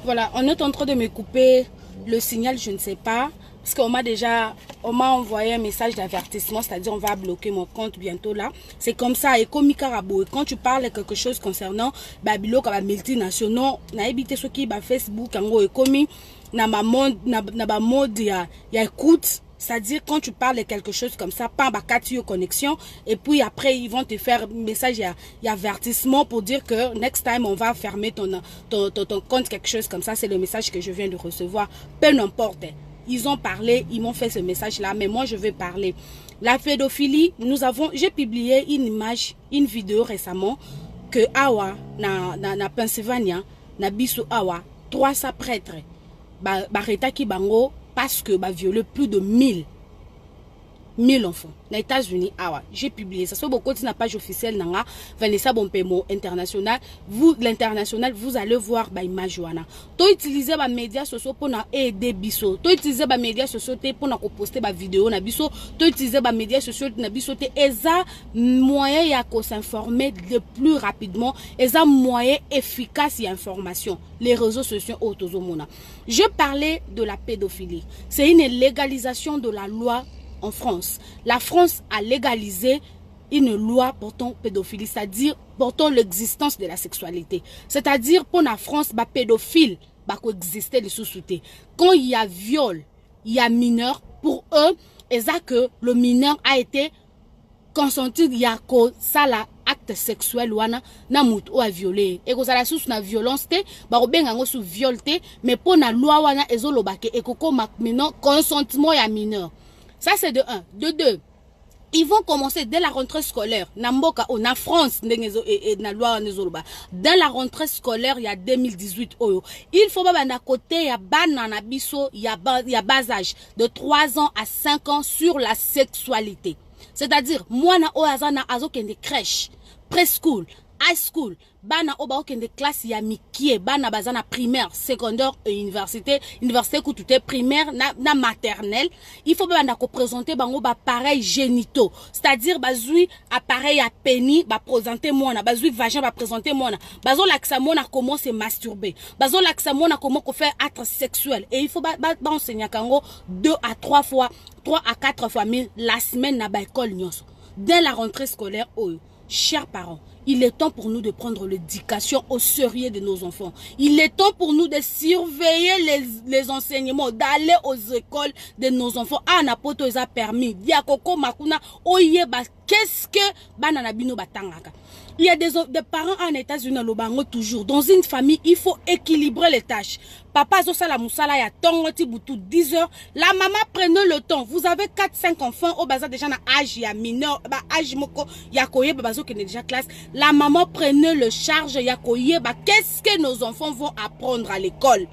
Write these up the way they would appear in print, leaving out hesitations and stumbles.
Voilà, on est en train de me couper le signal, je ne sais pas. Parce qu'on m'a envoyé un message d'avertissement, c'est-à-dire on va bloquer mon compte bientôt là. C'est comme ça, et comme Carabo, quand tu parles de quelque chose concernant Babilo, comme multinationaux, na évité ce qui est Facebook, et comme na ba mode ya écoute. C'est-à-dire, quand tu parles de quelque chose comme ça, pas en connexion, et puis après, ils vont te faire un message, il y a avertissement pour dire que next time, on va fermer ton compte, quelque chose comme ça. C'est le message que je viens de recevoir. Peu n'importe. Ils ont parlé, ils m'ont fait ce message-là, mais moi, je vais parler. La pédophilie, j'ai publié une image, une vidéo récemment, que Awa, na Pennsylvania, na Bissau Awa, 300 prêtres, bareta ki bango, parce que violé plus de 1000 enfants. Aux États-Unis, j'ai publié ça. Sur beaucoup de la page officielle, Vanessa Bompemo International. Vous, l'international, vous allez voir l'image. Tu utilises les médias sociaux pour aider Bisso. Tu utilises les médias sociaux pour poster des vidéos. Tu utilises les médias sociaux et ça, moyen de s'informer le plus rapidement. Et ça, moyen efficace d'information. Les réseaux sociaux autozomona. Je parlais de la pédophilie. C'est une légalisation de la loi. En France, la France a légalisé une loi portant pédophilie, c'est-à-dire portant l'existence de la sexualité. C'est-à-dire pour la France, pédophile va coexister les sous-soutés. Quand il y a viol, il y a mineur, pour eux, et ça que le mineur a été consenti, il y a ça là acte sexuel ou na mout ou a violé et que ça la sous na violence te ba obenga ngo sous violté mais pour la loi wana ezolobake et koko maintenant consentement ya mineur. Ça, c'est de 1. De 2, ils vont commencer dès la rentrée scolaire. Namboka, na France, dans la rentrée scolaire, il y a 2018. Il faut pas d'un côté, il y a banana biso, il y a bas âge, de 3 ans à 5 ans sur la sexualité. C'est-à-dire, moi, na oazana azo kende crèche, preschool, high school, bana oba okende classe ya mikie, bana bazana primaire, secondaire et université koutouté primaire na maternelle. Il faut bana ko présenter bango ba pareil génitaux, c'est-à-dire bazui appareil à pénis ba présenter mona, bazui vagin ba présenter mona, bazo laksa mona comment se masturber, bazo laksa mona comment ko faire acte sexuel et il faut ba enseigner kango 2 à 3 fois, 3 à 4 fois la semaine na ba école nyonso. Dès la rentrée scolaire, chers parents, il est temps pour nous de prendre l'éducation au sérieux de nos enfants. Il est temps pour nous de surveiller les enseignements, d'aller aux écoles de nos enfants. Ah, napoto a permis. Diakoko makuna oyeba qu'est-ce que bananabino batangaka. Il y a des parents en États-Unis, toujours. Dans une famille, il faut équilibrer les tâches. Papa, Zosala Moussala, ya tongoti boutou 10 heures. La maman, prenez le temps. Vous avez 4-5 enfants, au bazar déjà na âge, ya mineur, âge moko, ya koye, babazo qui est déjà classe. La maman, prenez le charge, ya koye, qu'est-ce que nos enfants vont apprendre à l'école?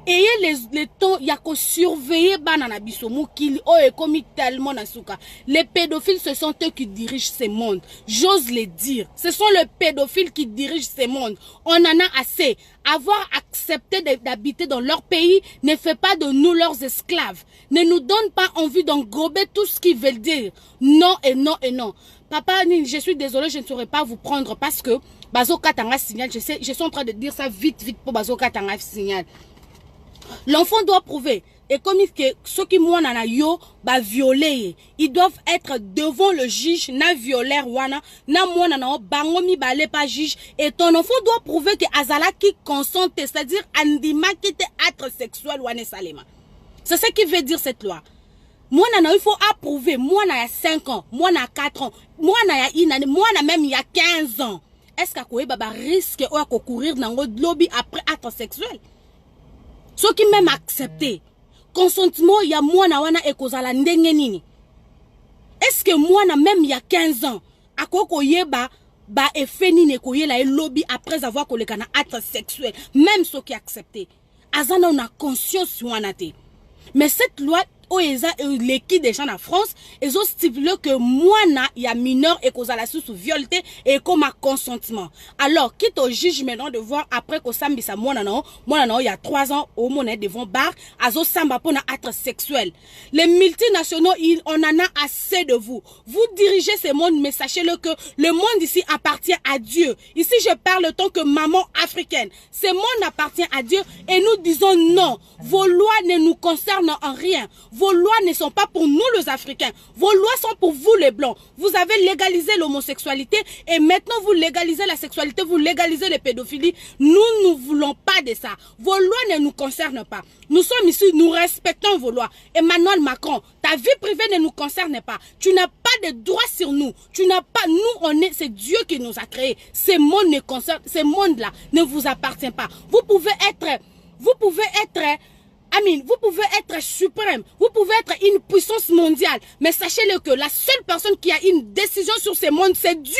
Ayez les temps, il y a qu'à surveiller banana bisomo qui est commis tellement nasuka. Les pédophiles, ce sont eux qui dirigent ces mondes. J'ose les dire. Ce sont les pédophiles qui dirigent ces mondes. On en a assez. Avoir accepté d'habiter dans leur pays ne fait pas de nous leurs esclaves. Ne nous donne pas envie d'engober tout ce qu'ils veulent dire. Non et non et non. Papa, je suis désolé, je ne saurais pas vous prendre parce que Bazo Katanga signal. Je suis en train de dire ça vite pour Bazo Katanga signal. L'enfant doit prouver. Et comme ceux qui m'ont yo violé, ils doivent être devant le juge, na violeur wana, na mwana na bangomi balé pas juge. Et ton enfant doit prouver que azala qui consente, c'est-à-dire andima qui te acte sexuel wana salema. C'est ce qui veut dire cette loi. Moi, il faut approuver. Moi, il y a 5 ans. Moi, il y a 4 ans. Moi, il y a une année. Moi, même il y a 15 ans. Est-ce qu'il y a un risque de courir dans le lobby après acte sexuel? Ceux qui même accepté. Consentement, il y a moi, wana ekozala ndenge nini. Est-ce que moi, même il y a 15 ans, à quoi effet nini koyela et lobby après avoir collé un acte sexuel, même ceux qui accepté. Azana on a conscience wanate. Mais cette loi, l'équipe des gens en France, ils ont stipulé que moi, il y a mineur et qu'on a la sous violité et qu'on a consentement. Alors, quitte au juge maintenant de voir après qu'on s'ambissa moi, il y a 3 ans, au monde devant bar, azo samba pour acte sexuel. Les multinationaux, on en a assez de vous. Vous dirigez ce monde, mais sachez-le que le monde ici appartient à Dieu. Ici, je parle tant que maman africaine. Ce monde appartient à Dieu et nous disons non. Vos lois ne nous concernent en rien. Vos lois ne sont pas pour nous les Africains. Vos lois sont pour vous les Blancs. Vous avez légalisé l'homosexualité et maintenant vous légalisez la sexualité, vous légalisez les pédophilies. Nous ne voulons pas de ça. Vos lois ne nous concernent pas. Nous sommes ici, nous respectons vos lois. Emmanuel Macron, ta vie privée ne nous concerne pas. Tu n'as pas de droit sur nous. Tu n'as pas, c'est Dieu qui nous a créés. Ce monde-là ne vous appartient pas. Vous pouvez être vous pouvez être suprême, vous pouvez être une puissance mondiale, mais sachez-le que la seule personne qui a une décision sur ce monde, c'est Dieu.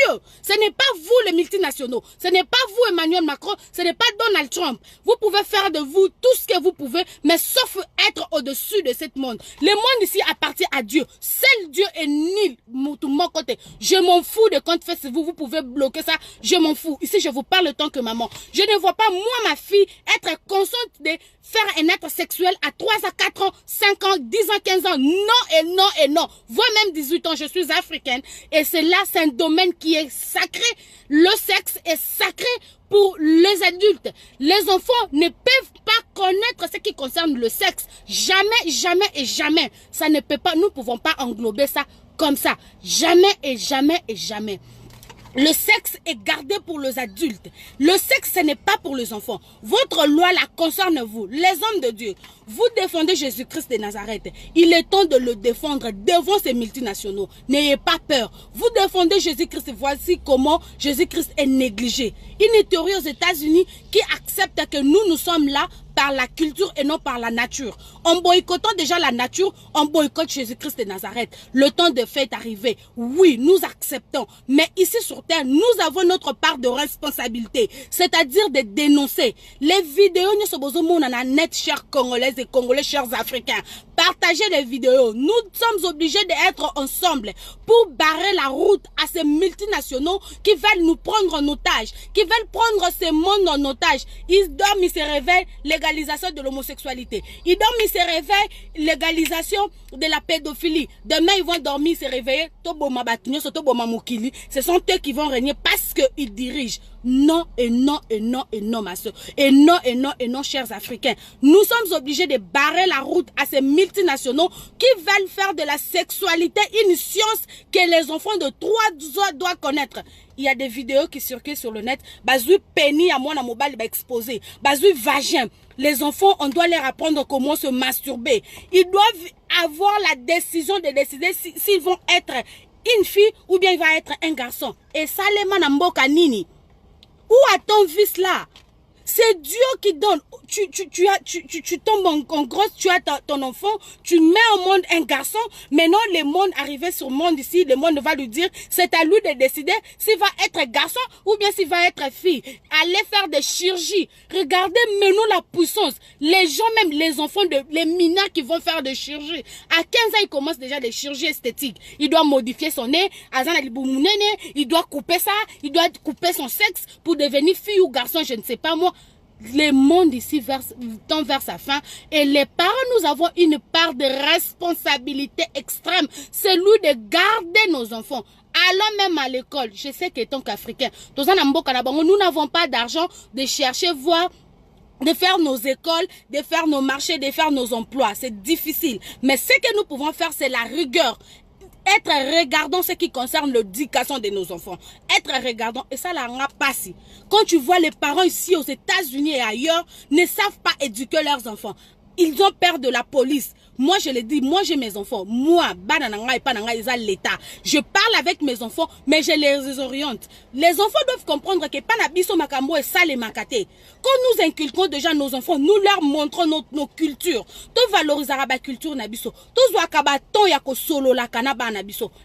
Ce n'est pas vous les multinationaux, ce n'est pas vous Emmanuel Macron, ce n'est pas Donald Trump. Vous pouvez faire de vous tout ce que vous pouvez, mais sauf être au-dessus de ce monde. Le monde ici appartient à Dieu. Seul Dieu est nul de mon côté. Je m'en fous de quand faites vous, vous pouvez bloquer ça, je m'en fous. Ici, je vous parle tant que maman. Je ne vois pas, moi, ma fille, être consciente de faire un acte sexuel à 3 à 4 ans, 5 ans, 10 ans, 15 ans. Non et non et non. Voire même 18 ans, je suis africaine. Et c'est un domaine qui est sacré. Le sexe est sacré pour les adultes. Les enfants ne peuvent pas connaître ce qui concerne le sexe. Jamais, jamais et jamais. Ça ne peut pas, nous ne pouvons pas englober ça comme ça. Jamais et jamais et jamais. Le sexe est gardé pour les adultes. Le sexe, ce n'est pas pour les enfants. Votre loi la concerne vous, les hommes de Dieu. Vous défendez Jésus-Christ de Nazareth. Il est temps de le défendre devant ces multinationaux. N'ayez pas peur. Vous défendez Jésus-Christ. Voici comment Jésus-Christ est négligé. Une théorie aux États-Unis qui accepte que nous sommes là par la culture et non par la nature. En boycottant déjà la nature, on boycotte Jésus-Christ de Nazareth. Le temps de fête est arrivé. Oui, nous acceptons. Mais ici sur terre, nous avons notre part de responsabilité. C'est-à-dire de dénoncer. Les vidéos, nous sommes en net, chers Congolaises et Congolais, chers Africains. Partagez les vidéos. Nous sommes obligés d'être ensemble pour barrer la route à ces multinationaux qui veulent nous prendre en otage, qui veulent prendre ce monde en otage. Ils dorment, ils se réveillent, légalisation de l'homosexualité. Ils dorment, ils se réveillent, légalisation de la pédophilie. Demain, ils vont dormir, se réveiller. Ce sont eux qui vont régner parce qu'ils dirigent. Non et non et non et non, ma soeur. Et non et non et non, chers Africains. Nous sommes obligés de barrer la route à ces multinationaux qui veulent faire de la sexualité une science que les enfants de 3 ans doivent connaître. Il y a des vidéos qui circulent sur le net. Bazou pénis à moi, dans mobile, exposé. Bazou vagin. Les enfants, on doit leur apprendre comment se masturber. Ils doivent avoir la décision de décider s'ils vont être une fille ou bien il va être un garçon. Et ça, les manamboka nini. Où a-t-on vu cela? C'est Dieu qui donne. Tu tombes en grosse, tu as ton enfant, tu mets au monde un garçon. Maintenant, le monde arrivé sur le monde ici, le monde va lui dire, c'est à lui de décider s'il va être garçon ou bien s'il va être fille. Allez faire des chirurgies. Regardez maintenant la puissance. Les gens, même les enfants, les mineurs qui vont faire des chirurgies. À 15 ans, ils commencent déjà des chirurgies esthétiques. Il doit modifier son nez. Il doit couper ça. Il doit couper son sexe pour devenir fille ou garçon, je ne sais pas moi. Le monde ici tend vers sa fin et les parents, nous avons une part de responsabilité extrême, celui de garder nos enfants. Allons même à l'école. Je sais qu'étant qu'Africains, nous n'avons pas d'argent de chercher, voir, de faire nos écoles, de faire nos marchés, de faire nos emplois. C'est difficile. Mais ce que nous pouvons faire, c'est la rigueur. Être regardant ce qui concerne l'éducation de nos enfants. Être regardant. Et ça, la rapacie. Quand tu vois les parents ici aux États-Unis et ailleurs ne savent pas éduquer leurs enfants. Ils ont peur de la police. Moi, je le dis, moi j'ai mes enfants. Moi, l'État. Je parle avec mes enfants, mais je les oriente. Les enfants doivent comprendre que Panabiso Makambo et Sale Makate. Quand nous inculquons déjà nos enfants, nous leur montrons nos cultures. Nous valorisons la culture Nabiso.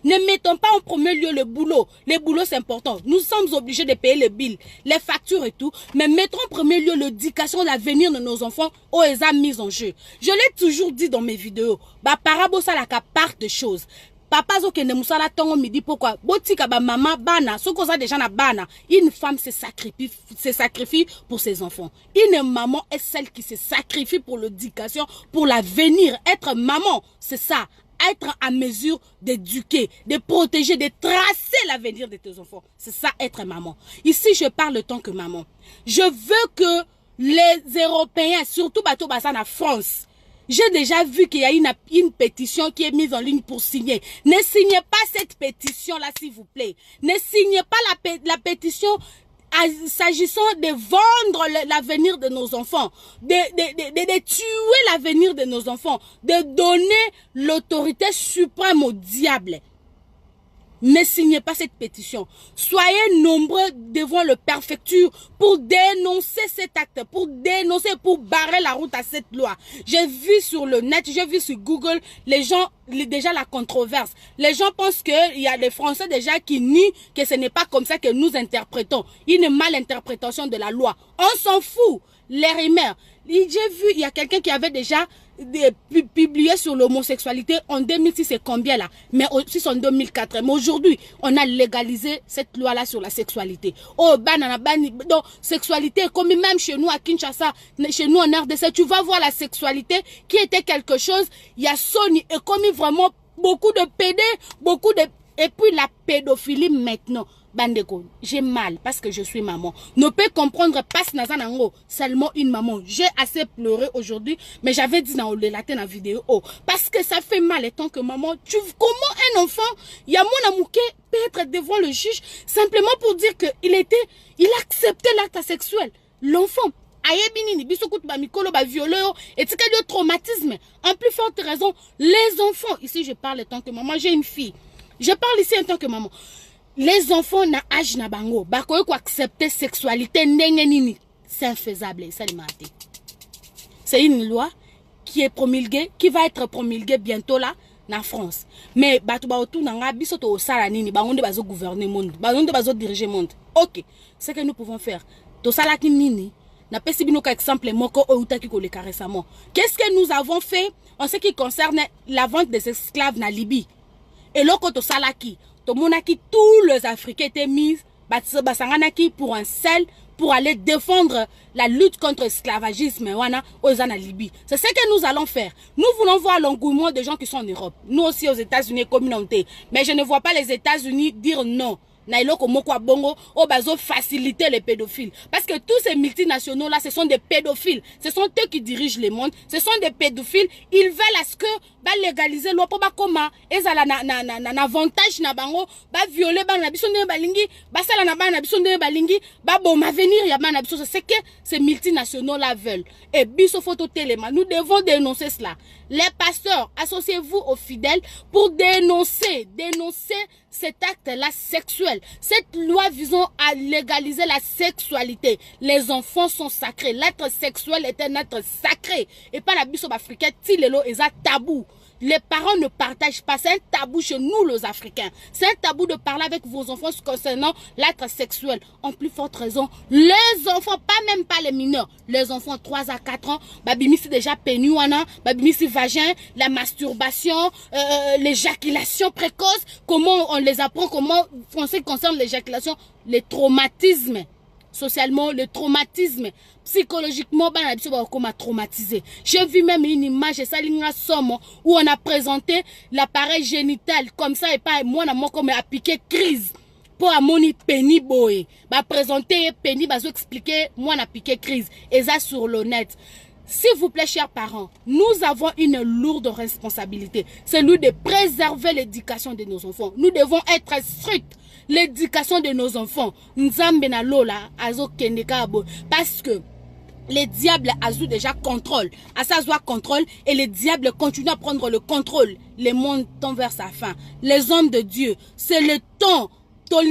Ne mettons pas en premier lieu le boulot. Le boulot, c'est important. Nous sommes obligés de payer les billes, les factures et tout. Mais mettons en premier lieu l'éducation, l'avenir de nos enfants aux mis en jeu. jeu. Je l'ai toujours dit dans mes vidéos. Bah, parabo ça la part de choses. Papa zo kende musala tongo midi pourquoi botika ba maman bana ce qu'on a déjà na bana une femme se sacrifie pour ses enfants. Une maman est celle qui se sacrifie pour l'éducation, pour l'avenir. Être maman, c'est ça. Être à mesure d'éduquer, de protéger, de tracer l'avenir de tes enfants. C'est ça être maman. Ici, je parle en tant que maman. Je veux que les Européens, surtout Bato Bassan en France, j'ai déjà vu qu'il y a une pétition qui est mise en ligne pour signer. Ne signez pas cette pétition-là, s'il vous plaît. Ne signez pas la pétition s'agissant de vendre l'avenir de nos enfants, de tuer l'avenir de nos enfants, de donner l'autorité suprême au diable. Ne signez pas cette pétition. Soyez nombreux devant le préfecture pour dénoncer cet acte, pour dénoncer, pour barrer la route à cette loi. J'ai vu sur le net, j'ai vu sur Google, les gens, déjà la controverse. Les gens pensent qu'il y a des Français déjà qui nient que ce n'est pas comme ça que nous interprétons. Une malinterprétation de la loi. On s'en fout. Les rumeurs. J'ai vu, il y a quelqu'un qui avait déjà publié sur l'homosexualité en 2006, c'est combien là? Mais aussi en 2004. Mais aujourd'hui, on a légalisé cette loi-là sur la sexualité. Oh, donc, sexualité, comme même chez nous à Kinshasa, chez nous en RDC, tu vas voir la sexualité qui était quelque chose. Il y a Sony et comme vraiment beaucoup de PD, beaucoup de... Et puis la pédophilie maintenant. Bandeko, j'ai mal parce que je suis maman. Ne peut comprendre pas Nazanango, seulement une maman. J'ai assez pleuré aujourd'hui, mais j'avais dit dans le latin la vidéo. Oh, parce que ça fait mal étant que maman. Comment un enfant, il y a mon amouké, peut être devant le juge simplement pour dire que il acceptait l'acte sexuel. L'enfant. Ayebinini, bisokut ba mikolo ba violé et c'est que le traumatisme. En plus forte raison, les enfants. Ici, je parle en tant que maman. J'ai une fille. Je parle ici en tant que maman. Les enfants na âge na bango, bakoye ko accepter sexualité ndengenini, c'est infaisable, c'est une loi qui est promulguée, qui va être promulguée bientôt là na France. Mais batu ba otu nanga biso to sala nini, bangonde bazo gouverner monde, bangonde bazo diriger monde. OK, ce que nous pouvons faire. To sala ki nini, na pesi bino ka exemple moko outaki ko le récemment. Qu'est-ce que nous avons fait en ce qui concerne la vente des esclaves na Libye? Et loko to sala ki tous les Africains étaient mis pour un seul, pour aller défendre la lutte contre l'esclavagisme aux Libye. C'est ce que nous allons faire. Nous voulons voir l'engouement des gens qui sont en Europe. Nous aussi aux États-Unis, communauté. Mais je ne vois pas les États-Unis dire non. Faciliter les pédophiles. Parce que tous ces multinationaux là, ce sont des pédophiles. Ce sont eux qui dirigent le monde. Ce sont des pédophiles. Ils veulent à ce que légaliser l'eau pour comment et ça na avantage na bango ba violer ba na biso ne balingi ba sala na ba na biso ne balingi ba bon avenir ya ba na biso. C'est que ces multinationaux là veulent. Et biso photo téléma, nous devons dénoncer cela. Les pasteurs, associez-vous aux fidèles pour dénoncer cet acte-là sexuel. Cette loi visant à légaliser la sexualité. Les enfants sont sacrés. L'être sexuel est un être sacré. Et pas la biso africaine, tilelo est un tabou. Les parents ne partagent pas. C'est un tabou chez nous, les Africains. C'est un tabou de parler avec vos enfants concernant l'acte sexuel. En plus forte raison, les enfants, même pas les mineurs, les enfants 3 à 4 ans, babimisi déjà pénuana, babimisi vagin, la masturbation, l'éjaculation précoce, comment on les apprend, comment, en ce qui concerne l'éjaculation, les traumatismes. Socialement, le traumatisme, psychologiquement, on traumatisé. J'ai vu même une image où on a présenté l'appareil génital comme ça et pas moi, comme a piqué crise. Pour amoni Penny Boy, présenter Penny, expliquer moi on a piqué crise. Et ça sur le net. S'il vous plaît, chers parents, nous avons une lourde responsabilité. C'est celui de préserver l'éducation de nos enfants. Nous devons être stricts. L'éducation de nos enfants. Parce que les diables ont déjà contrôle. À ça, contrôle. Et les diables continuent à prendre le contrôle. Le monde tend vers sa fin. Les hommes de Dieu, c'est le temps. There's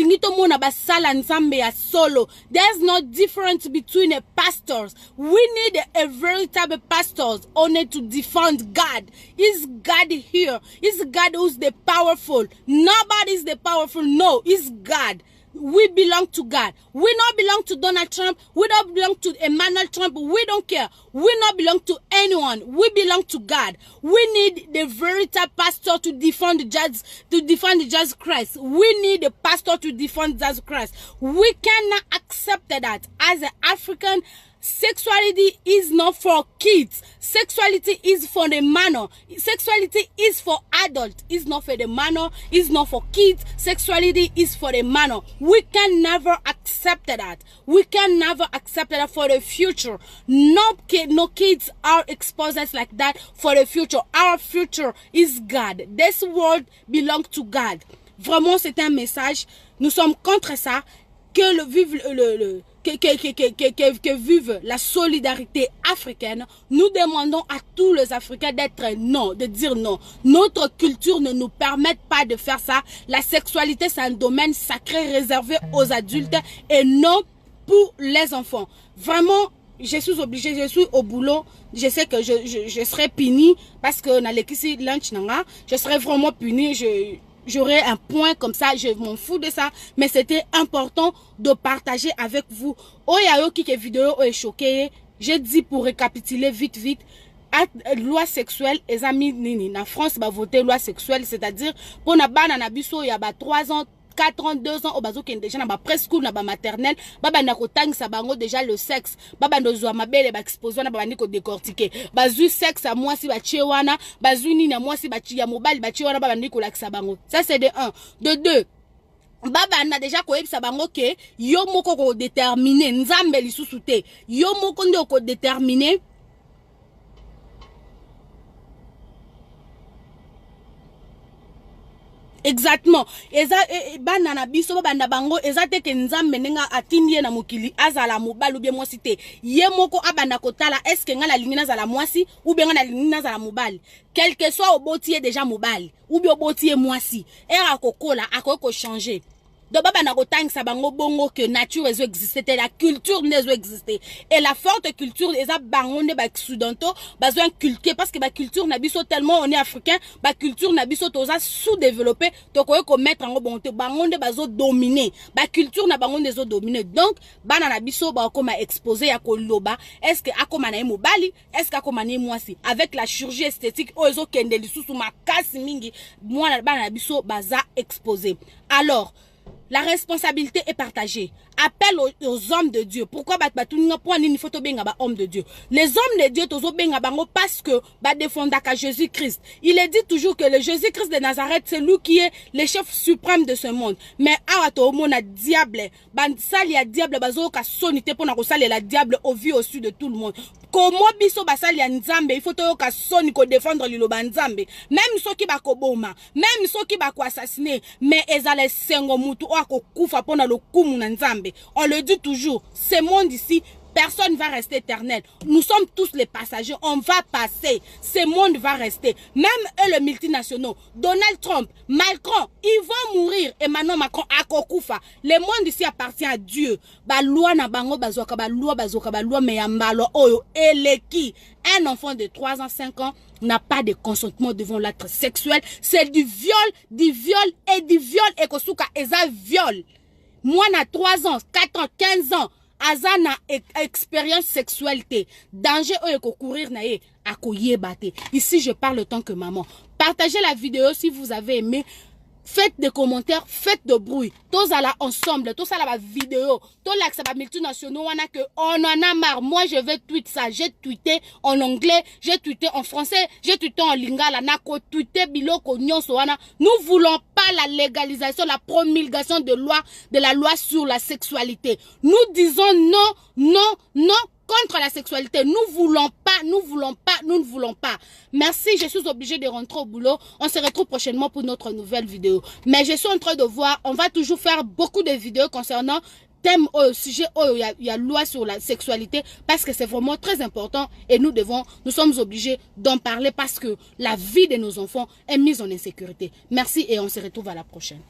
no difference between a pastors. We need a veritable pastors only to defend God. Is God here? Is God who's the powerful? Nobody is the powerful. No, it's God. We belong to God. We not belong to Donald Trump. We don't belong to Emmanuel Trump. We don't care. We not belong to anyone. We belong to God. We need the veritable pastor to defend Jesus Christ. We need the pastor to defend Jesus Christ. We cannot accept that as an African. Sexuality is not for kids. Sexuality is for the manor. Sexuality is for adults. It's not for the manor. It's not for kids. Sexuality is for the manor. We can never accept that. We can never accept that for the future. No kids are exposed like that for the future. Our future is God. This world belongs to God. Vraiment, c'est un message. Nous sommes contre ça. Que vive la solidarité africaine. Nous demandons à tous les Africains d'être non, de dire non. Notre culture ne nous permet pas de faire ça. La sexualité, c'est un domaine sacré réservé aux adultes et non pour les enfants. Vraiment, je suis obligée, je suis au boulot. Je sais que je serai punie parce que dans l'équipe lunch, je serai vraiment punie. J'aurai un point comme ça, je m'en fous de ça, mais c'était important de partager avec vous. Oyayo qui vidéo est choqué, j'ai dit pour récapituler vite, loi sexuelle, les amis nini, en France, va voter loi sexuelle, c'est-à-dire, pour na ban anabiso, il y a 3 ans, 4 ans, 2 ans, au bazo qui est déjà dans ma preschool, dans ma maternelle, baba na kotang sabango déjà le sexe, baba no zo mabele ba exposé na baba niko décortiquer, bazu sexe à moi si ba chewana, bazu ni na moi si ba chia mobile ba chewana baba niko la sabango. Ça c'est de 1. De 2. Baba na déjà koyebisa bango ke yo moko ko déterminer nzambe lisusu te. Yo moko ndo ko déterminer. Exactement. Eza banana biso banda bango eza te ke nzambe nenga atindie na mokili azala mobali ou bien mwasi te. Ye moko abanda kotala est-ce que nga la lingi nazala mwasi ou bien nga la lingi nazala mobali. Quel que soit oboti est déjà mobali ou bien oboti est mwasi. Era kokola akoko changer. Donc baba na kotang sabango bongo que nature ezo exister, la culture nezo exister et la forte culture eza bangonde ba occidentaux bazo inculquer parce que ba culture na biso tellement on est africain ba culture na biso toza sous-développé to koye ko mettre en bonté bangonde bazo dominer ba culture na bangonde zo dominer donc bana na biso ba koma exposer ya koloba est-ce que akoma na mobali est-ce que akoma na mwasi avec la chirurgie esthétique ozo kende lisusu makasi mingi mwana bana na biso baza exposer. Alors la responsabilité est partagée. Appel aux hommes de Dieu. Pourquoi homme de Dieu? Les hommes de Dieu parce que défendent Jésus-Christ. Il est dit toujours que le Jésus-Christ de Nazareth, c'est lui qui est le chef suprême de ce monde. Mais a diable, diable sonité pour la diable au vu au-dessus de tout le monde. Comment biso basali ya nzambe il faut toyoka soni ko défendre lilo nzambe même ceux qui ba koboma même ceux qui ba ko assassiner mais ezale sengo mutu o akokufa pona lokumu na nzambe. On le dit toujours, ce monde ici personne ne va rester éternel. Nous sommes tous les passagers, on va passer. Ce monde va rester. Même eux, les multinationaux, Donald Trump, Macron, ils vont mourir. Emmanuel Macron, Akokufa. Le monde ici appartient à Dieu. Ba loi na bango bazoka, ba loi meyambalo oyo eleki. Un enfant de 3 ans, 5 ans n'a pas de consentement devant l'acte sexuel. C'est du viol et kosuka eza viol. Moi, na 3 ans, 4 ans, 15 ans, azana expérience sexualité. Danger ou courir nae akoyebate. Ici, je parle tant que maman. Partagez la vidéo si vous avez aimé. Faites des commentaires, faites de bruit. Tous à la ensemble, tous à la vidéo. Tous les multinationaux, on a que on en a marre. Moi, je vais tweeter ça. J'ai tweeté en anglais, j'ai tweeté en français, j'ai tweeté en lingala, nako tweeté biloko nyonsoana. Nous voulons pas la légalisation, la promulgation de la loi sur la sexualité. Nous disons non, non, non contre la sexualité. Nous ne voulons pas. Merci, je suis obligée de rentrer au boulot. On se retrouve prochainement pour notre nouvelle vidéo. Mais je suis en train de voir, on va toujours faire beaucoup de vidéos concernant thème sujet il y a loi sur la sexualité parce que c'est vraiment très important et nous sommes obligés d'en parler parce que la vie de nos enfants est mise en insécurité. Merci et on se retrouve à la prochaine.